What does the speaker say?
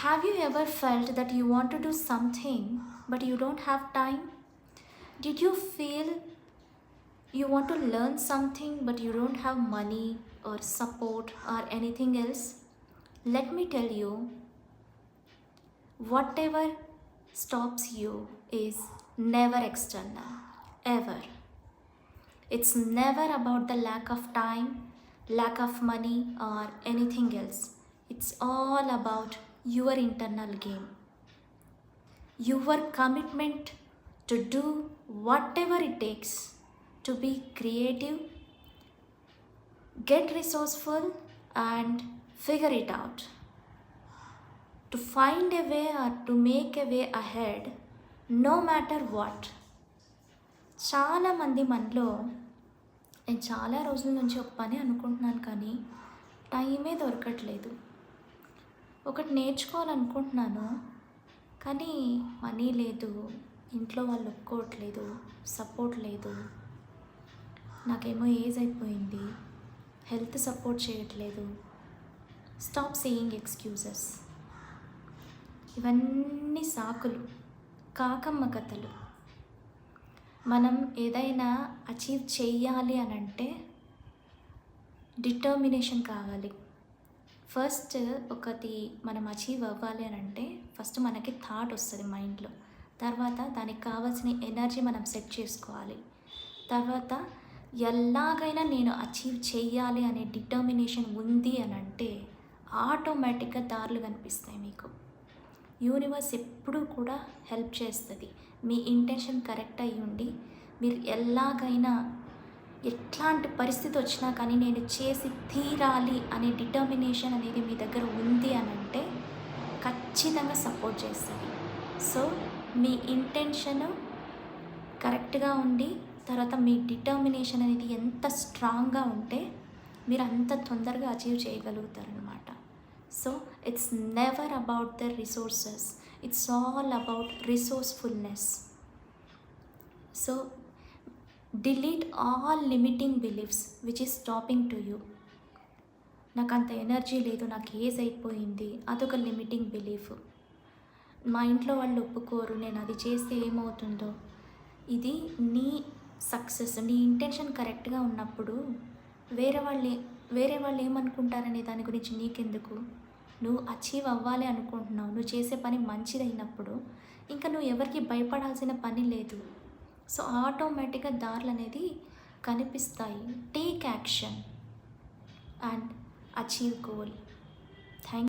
Have you ever felt that you want to do something but you don't have time? Did you feel you want to learn something but you don't have money or support or anything else? Let me tell you, whatever stops you is never external, ever. It's never about the lack of time, lack of money, or anything else. It's all about your internal game, your commitment to do whatever it takes to be creative, get resourceful, and figure it out. To find a way or to make a way ahead, no matter what. చాలామంది మనలో నేను చాలా రోజుల నుంచి ఒక పని అనుకుంటున్నాను కానీ టైమే దొరకట్లేదు. ఒకటి నేర్చుకోవాలనుకుంటున్నాను కానీ మనీ లేదు, ఇంట్లో వాళ్ళు ఒప్పుకోవట్లేదు, సపోర్ట్ లేదు, నాకేమో ఏజ్ అయిపోయింది, హెల్త్ సపోర్ట్ చేయట్లేదు. Stop saying excuses. ఇవన్నీ సాకులు, కాకమ్మ కథలు. మనం ఏదైనా అచీవ్ చెయ్యాలి అని అంటే డిటర్మినేషన్ కావాలి. ఫస్ట్ ఒకటి మనం అచీవ్ అవ్వాలి అని అంటే ఫస్ట్ మనకి థాట్ వస్తుంది మైండ్లో. తర్వాత దానికి కావాల్సిన ఎనర్జీ మనం సెట్ చేసుకోవాలి. తర్వాత ఎలాగైనా నేను అచీవ్ చెయ్యాలి అనే డిటర్మినేషన్ ఉంది అని అంటే ఆటోమేటిక్గా దారులు కనిపిస్తాయి మీకు. యూనివర్స్ ఎప్పుడూ కూడా హెల్ప్ చేస్తుంది. మీ ఇంటెన్షన్ కరెక్ట్ అయ్యి ఉండి మీరు ఎలాగైనా ఎట్లాంటి పరిస్థితి వచ్చినా కానీ నేను చేసి తీరాలి అనే డిటర్మినేషన్ అనేది మీ దగ్గర ఉంది అని అంటే ఖచ్చితంగా సపోర్ట్ చేస్తుంది. సో మీ ఇంటెన్షన్ కరెక్ట్గా ఉండి తర్వాత మీ డిటర్మినేషన్ అనేది ఎంత స్ట్రాంగ్గా ఉంటే మీరు అంత తొందరగా అచీవ్ చేయగలుగుతారనమాట. So it's never about the resources, it's all about resourcefulness. So delete all limiting beliefs which is stopping to you. నాకు అంత ఎనర్జీ లేదు, నాకు ఏజ్ అయిపోయింది, అదొక లిమిటింగ్ బిలీఫ్. మా ఇంట్లో వాళ్ళు ఒప్పుకోరు, నేను అది చేస్తే ఏమవుతుందో. ఇది నీ సక్సెస్, నీ ఇంటెన్షన్ కరెక్ట్గా ఉన్నప్పుడు వేరే వాళ్ళు ఏమనుకుంటారనే దాని గురించి నీకెందుకు. నువ్వు అచీవ్ అవ్వాలి అనుకుంటున్నావు, నువ్వు చేసే పని మంచిదైనప్పుడు ఇంకా నువ్వు ఎవరికి భయపడాల్సిన పని లేదు. సో ఆటోమేటిక్గా దారులు అనేది కనిపిస్తాయి. Take action and achieve goal. Thank